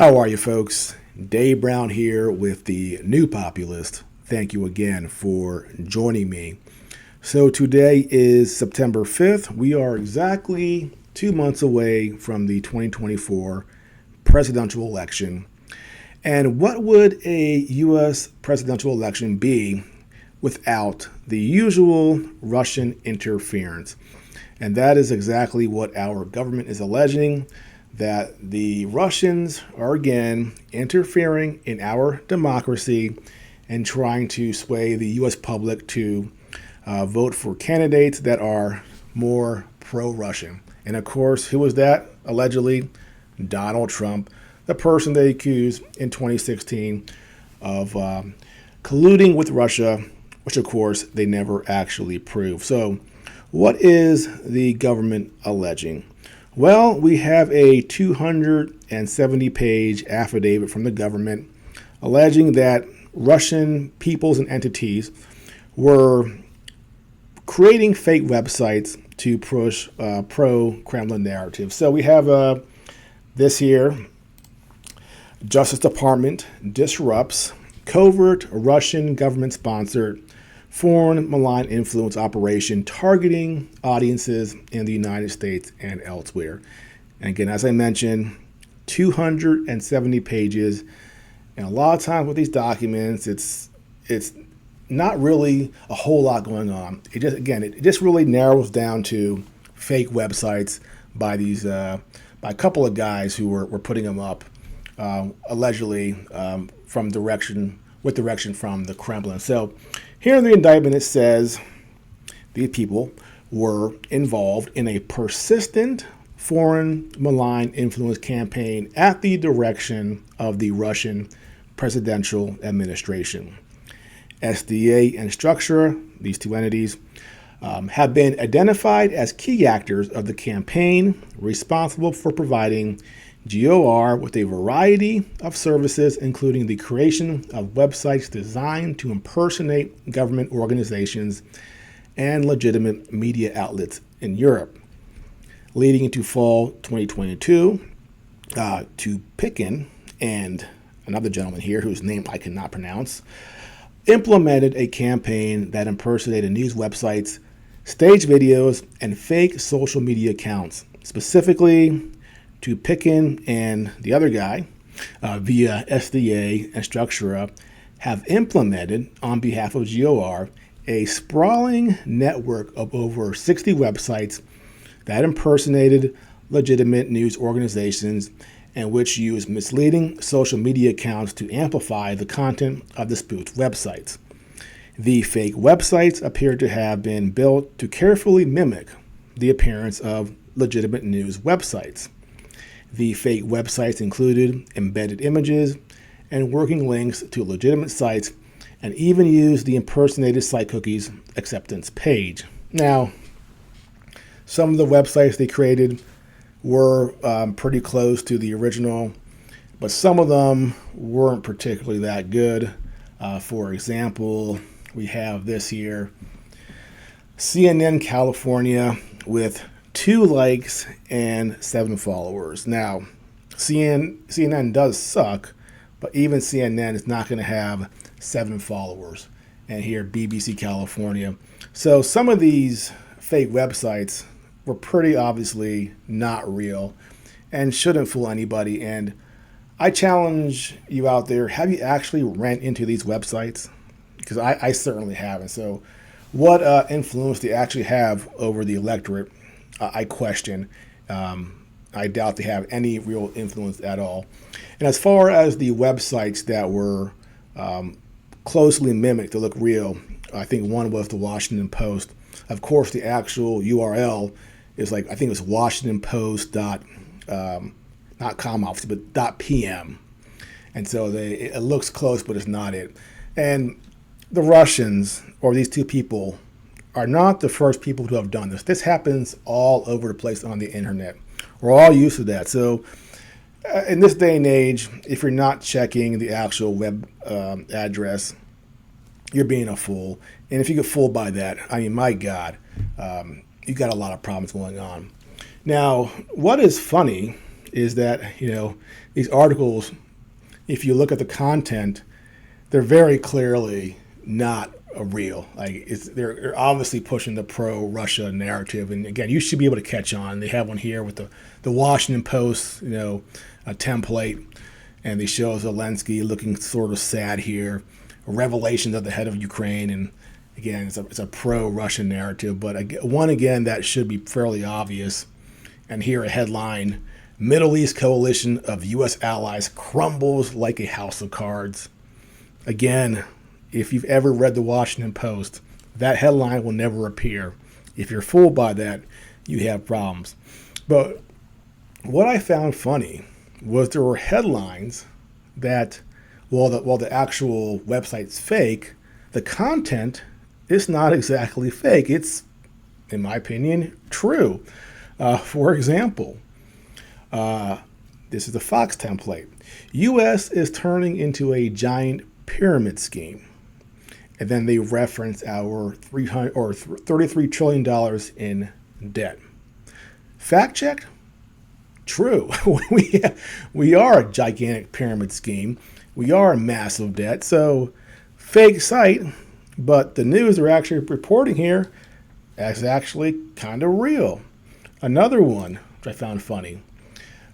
How are you, folks? Dave Brown here with the New Populist. Thank you again for joining me. So today is September 5th. We are exactly 2 months away from the 2024 presidential election. And what would a U.S. presidential election be without the usual Russian interference? And that is exactly what our government is alleging, that the Russians are again interfering in our democracy and trying to sway the U.S. public to vote for candidates that are more pro-Russian. And of course, who was that? Allegedly, Donald Trump, the person they accused in 2016 of colluding with Russia, which of course they never actually proved. So what is the government alleging? Well, we have a 270-page affidavit from the government alleging that Russian peoples and entities were creating fake websites to push pro-Kremlin narratives. So we have this here: Justice Department disrupts covert Russian government-sponsored foreign malign influence operation targeting audiences in the United States and elsewhere. And again, as I mentioned, 270 pages. And a lot of times with these documents, it's not really a whole lot going on. It just really narrows down to fake websites by these by a couple of guys who were putting them up allegedly from direction from the Kremlin. So here in the indictment, it says these people were involved in a persistent foreign malign influence campaign at the direction of the Russian presidential administration. SDA and Structura, these two entities, have been identified as key actors of the campaign, responsible for providing GOR with a variety of services, including the creation of websites designed to impersonate government organizations and legitimate media outlets in Europe. Leading into fall 2022, Tupikin and another gentleman here whose name I cannot pronounce implemented a campaign that impersonated news websites, staged videos, and fake social media accounts. Specifically, Tupikin and the other guy, via SDA and Structura, have implemented, on behalf of GOR, a sprawling network of over 60 websites that impersonated legitimate news organizations and which use misleading social media accounts to amplify the content of the spoofed websites. The fake websites appear to have been built to carefully mimic the appearance of legitimate news websites. The fake websites included embedded images and working links to legitimate sites, and even used the impersonated site cookies acceptance page. Now, some of the websites they created were pretty close to the original, but some of them weren't particularly that good. For example, we have this here: CNN California with 2 likes and 7 followers. Now, CNN does suck, but even CNN is not going to have 7 followers. And here, BBC California. So some of these fake websites were pretty obviously not real and shouldn't fool anybody. And I challenge you out there, have you actually ran into these websites? Because I certainly haven't. So what influence do they actually have over the electorate? I question. I doubt they have any real influence at all. And as far as the websites that were closely mimicked to look real, I think one was the Washington Post. Of course, the actual URL is I think it was Washington Post not com obviously, but .pm. And so it looks close, but it's not it. And the Russians, or these two people, are not the first people to have done this. This happens all over the place on the internet. We're all used to that. So in this day and age, if you're not checking the actual web address, you're being a fool. And if you get fooled by that, I mean, my God, you got a lot of problems going on. Now, what is funny is that, these articles, if you look at the content, they're very clearly not real. Like they're obviously pushing the pro-Russia narrative. And again, you should be able to catch on. They have one here with the Washington Post, a template, and they show Zelensky looking sort of sad here. Revelations of the head of Ukraine, and again, it's a pro-Russian narrative. But again, that should be fairly obvious. And here a headline: Middle East coalition of U.S. allies crumbles like a house of cards. Again, if you've ever read the Washington Post, that headline will never appear. If you're fooled by that, you have problems. But what I found funny was there were headlines that, while the actual website's fake, the content is not exactly fake. It's, in my opinion, true. For example, this is the Fox template. U.S. is turning into a giant pyramid scheme. And then they reference our $33 trillion in debt. Fact check? True. we are a gigantic pyramid scheme. We are a massive debt. So fake site, but the news they're actually reporting here is actually kind of real. Another one, which I found funny.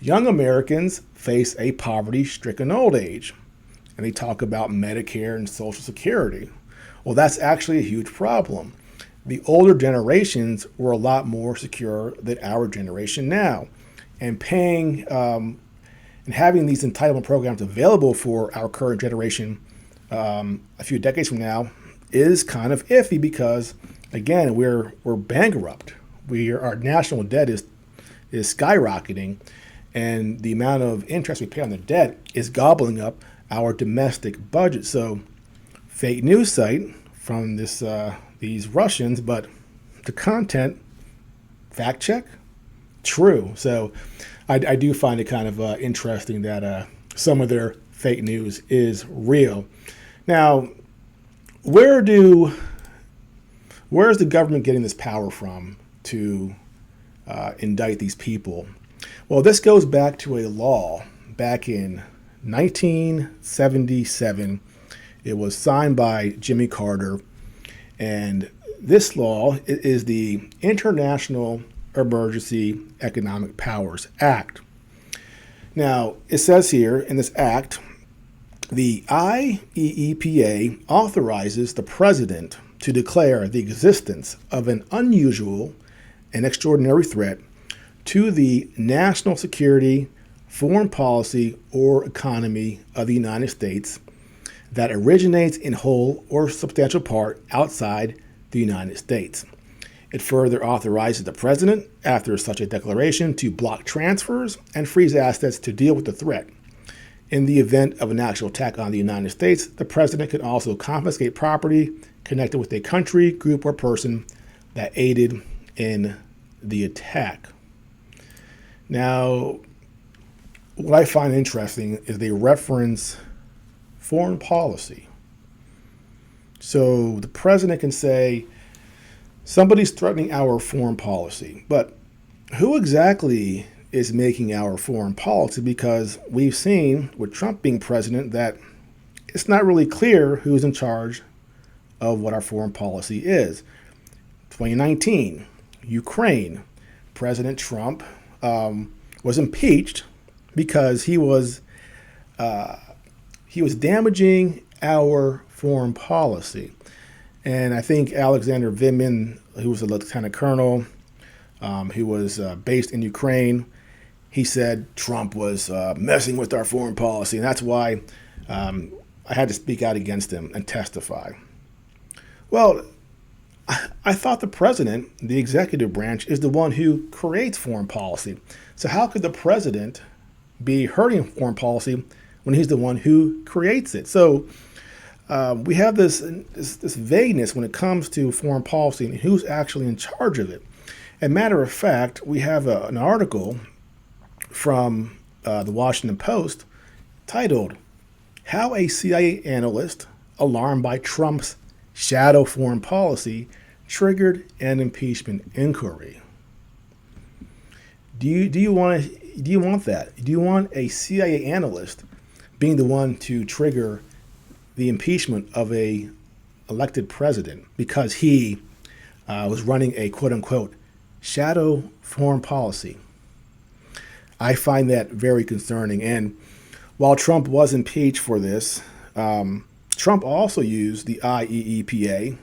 Young Americans face a poverty-stricken old age. And they talk about Medicare and Social Security. Well, that's actually a huge problem. The older generations were a lot more secure than our generation now. And paying and having these entitlement programs available for our current generation a few decades from now is kind of iffy because, again, we're bankrupt. Our national debt is skyrocketing, and the amount of interest we pay on the debt is gobbling up our domestic budget. So, fake news site from these Russians, but the content, fact check, true. So I do find it kind of interesting that some of their fake news is real. Now, where is the government getting this power from to indict these people? Well, this goes back to a law back in 1977. It was signed by Jimmy Carter, and this law is the International Emergency Economic Powers Act. Now, it says here in this act, the IEEPA authorizes the president to declare the existence of an unusual and extraordinary threat to the national security, foreign policy, or economy of the United States that originates in whole or substantial part outside the United States. It further authorizes the president, after such a declaration, to block transfers and freeze assets to deal with the threat. In the event of an actual attack on the United States, the president can also confiscate property connected with a country, group, or person that aided in the attack. Now, what I find interesting is they reference foreign policy. So the president can say, somebody's threatening our foreign policy, but who exactly is making our foreign policy? Because we've seen with Trump being president that it's not really clear who's in charge of what our foreign policy is. 2019, Ukraine, President Trump was impeached because he was damaging our foreign policy. And I think Alexander Vindman, who was a lieutenant colonel, who was based in Ukraine, he said Trump was messing with our foreign policy. And that's why I had to speak out against him and testify. Well, I thought the president, the executive branch, is the one who creates foreign policy. So how could the president be hurting foreign policy when he's the one who creates it? So we have this vagueness when it comes to foreign policy and who's actually in charge of it. As a matter of fact, we have an article from the Washington Post titled, "How a CIA Analyst Alarmed by Trump's Shadow Foreign Policy Triggered an Impeachment Inquiry." Do you want that? Do you want a CIA analyst being the one to trigger the impeachment of a elected president because he was running a quote unquote shadow foreign policy? I find that very concerning. And while Trump was impeached for this, Trump also used the IEEPA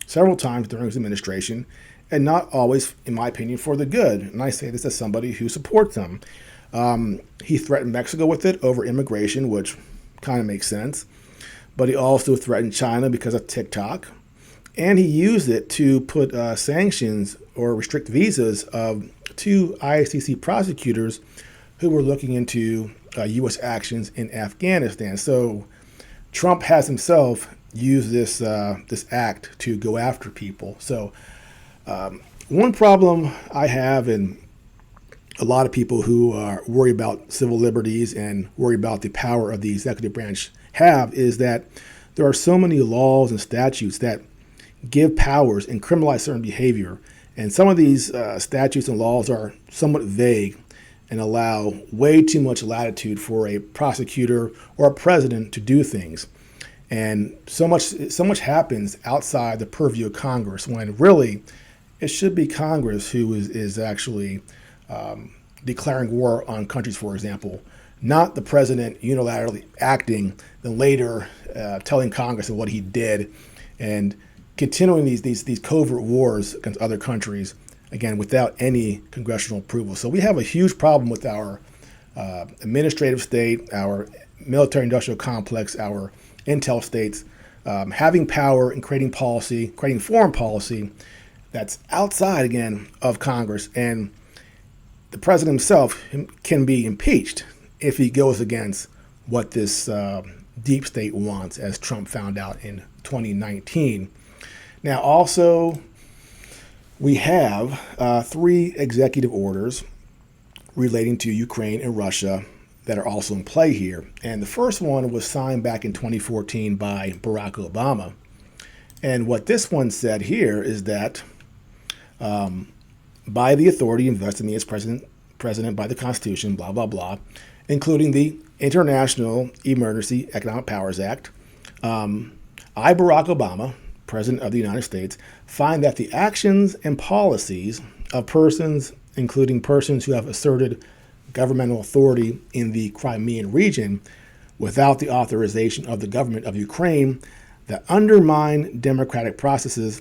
several times during his administration, and not always, in my opinion, for the good. And I say this as somebody who supports them. He threatened Mexico with it over immigration, which kind of makes sense. But he also threatened China because of TikTok. And he used it to put sanctions or restrict visas of two ICC prosecutors who were looking into U.S. actions in Afghanistan. So Trump has himself used this act to go after people. So one problem I have, and a lot of people who worry about civil liberties and worry about the power of the executive branch have, is that there are so many laws and statutes that give powers and criminalize certain behavior. And some of these statutes and laws are somewhat vague and allow way too much latitude for a prosecutor or a president to do things. And so much happens outside the purview of Congress, when really it should be Congress who is actually declaring war on countries, for example, not the president unilaterally acting, then later telling Congress of what he did and continuing these covert wars against other countries, again, without any congressional approval. So we have a huge problem with our administrative state, our military-industrial complex, our intel states, having power and creating policy, creating foreign policy that's outside, again, of Congress. And the president himself can be impeached if he goes against what this deep state wants, as Trump found out in 2019. Now, also, we have 3 executive orders relating to Ukraine and Russia that are also in play here. And the first one was signed back in 2014 by Barack Obama. And what this one said here is that by the authority invested in me as president by the Constitution, blah, blah, blah, including the International Emergency Economic Powers Act, I, Barack Obama, President of the United States, find that the actions and policies of persons, including persons who have asserted governmental authority in the Crimean region without the authorization of the government of Ukraine, that undermine democratic processes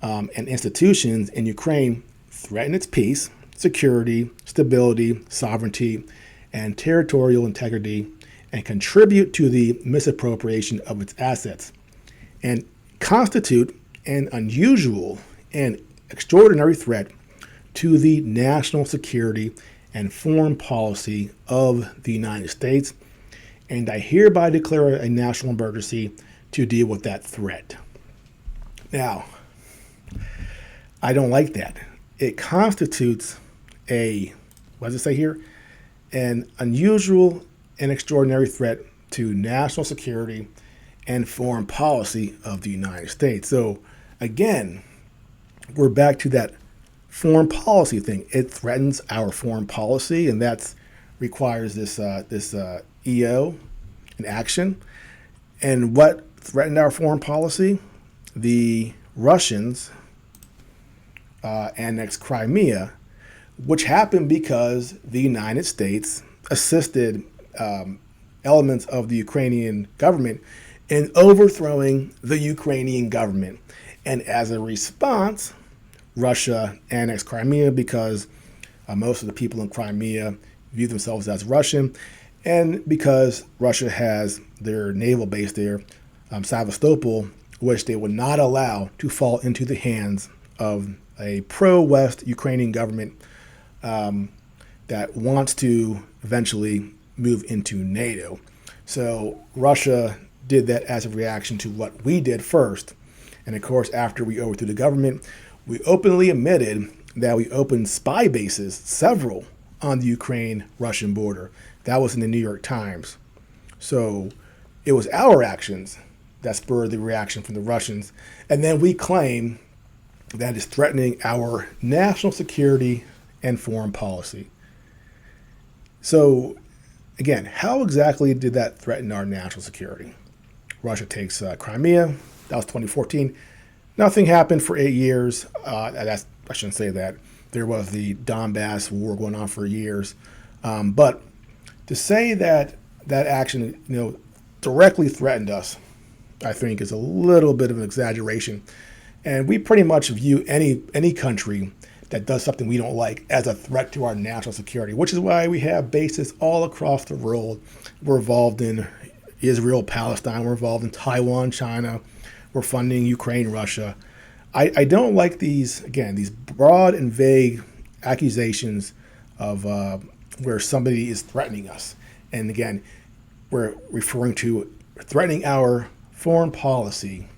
and institutions in Ukraine, threaten its peace, security, stability, sovereignty, and territorial integrity, and contribute to the misappropriation of its assets, and constitute an unusual and extraordinary threat to the national security and foreign policy of the United States, and I hereby declare a national emergency to deal with that threat. Now, I don't like that. It constitutes what does it say here? An unusual and extraordinary threat to national security and foreign policy of the United States. So again, we're back to that foreign policy thing. It threatens our foreign policy, and that requires this EO in action. And what threatened our foreign policy? The Russians annexed Crimea, which happened because the United States assisted elements of the Ukrainian government in overthrowing the Ukrainian government. And as a response, Russia annexed Crimea because most of the people in Crimea view themselves as Russian, and because Russia has their naval base there, Sevastopol, which they would not allow to fall into the hands of a pro-West Ukrainian government that wants to eventually move into NATO. So Russia did that as a reaction to what we did first. And of course, after we overthrew the government, we openly admitted that we opened spy bases, several, on the Ukraine-Russian border. That was in the New York Times. So it was our actions that spurred the reaction from the Russians. And then we claim that is threatening our national security and foreign policy. So, again, how exactly did that threaten our national security? Russia takes Crimea. That was 2014. Nothing happened for 8 years. I shouldn't say that. There was the Donbass war going on for years. But to say that that action, directly threatened us, I think is a little bit of an exaggeration. And we pretty much view any country that does something we don't like as a threat to our national security, which is why we have bases all across the world. We're involved in Israel, Palestine. We're involved in Taiwan, China. We're funding Ukraine, Russia. I don't like these broad and vague accusations of where somebody is threatening us. And again, we're referring to threatening our foreign policy,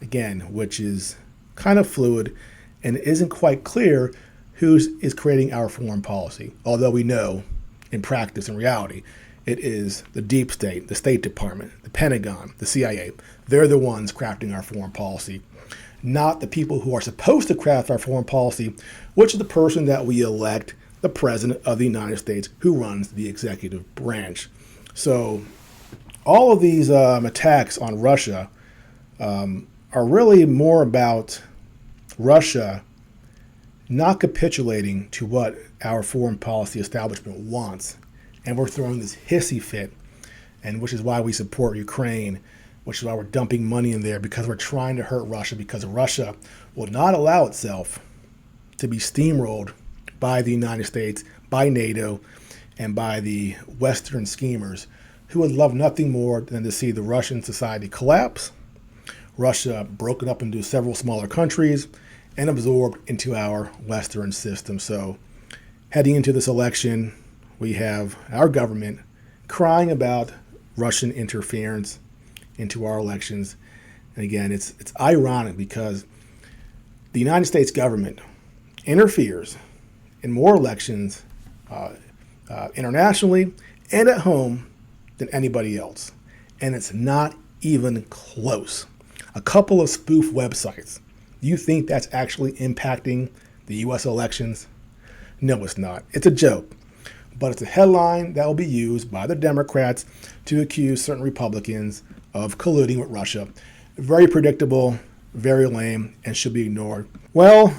again, which is kind of fluid and it isn't quite clear who is creating our foreign policy. Although we know in practice, in reality, it is the deep state, the State Department, the Pentagon, the CIA. They're the ones crafting our foreign policy, not the people who are supposed to craft our foreign policy, which is the person that we elect, the President of the United States, who runs the executive branch. So all of these attacks on Russia are really more about Russia not capitulating to what our foreign policy establishment wants. And we're throwing this hissy fit, and which is why we support Ukraine, which is why we're dumping money in there, because we're trying to hurt Russia, because Russia will not allow itself to be steamrolled by the United States, by NATO, and by the Western schemers who would love nothing more than to see the Russian society collapse, Russia broken up into several smaller countries, and absorbed into our Western system. So heading into this election, we have our government crying about Russian interference into our elections. And again, it's ironic because the United States government interferes in more elections internationally and at home than anybody else. And it's not even close. A couple of spoof websites. You think that's actually impacting the U.S. elections? No, it's not. It's a joke. But it's a headline that will be used by the Democrats to accuse certain Republicans of colluding with Russia. Very predictable, very lame, and should be ignored. Well,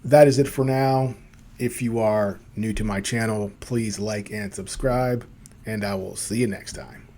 that is it for now. If you are new to my channel, please like and subscribe, and I will see you next time.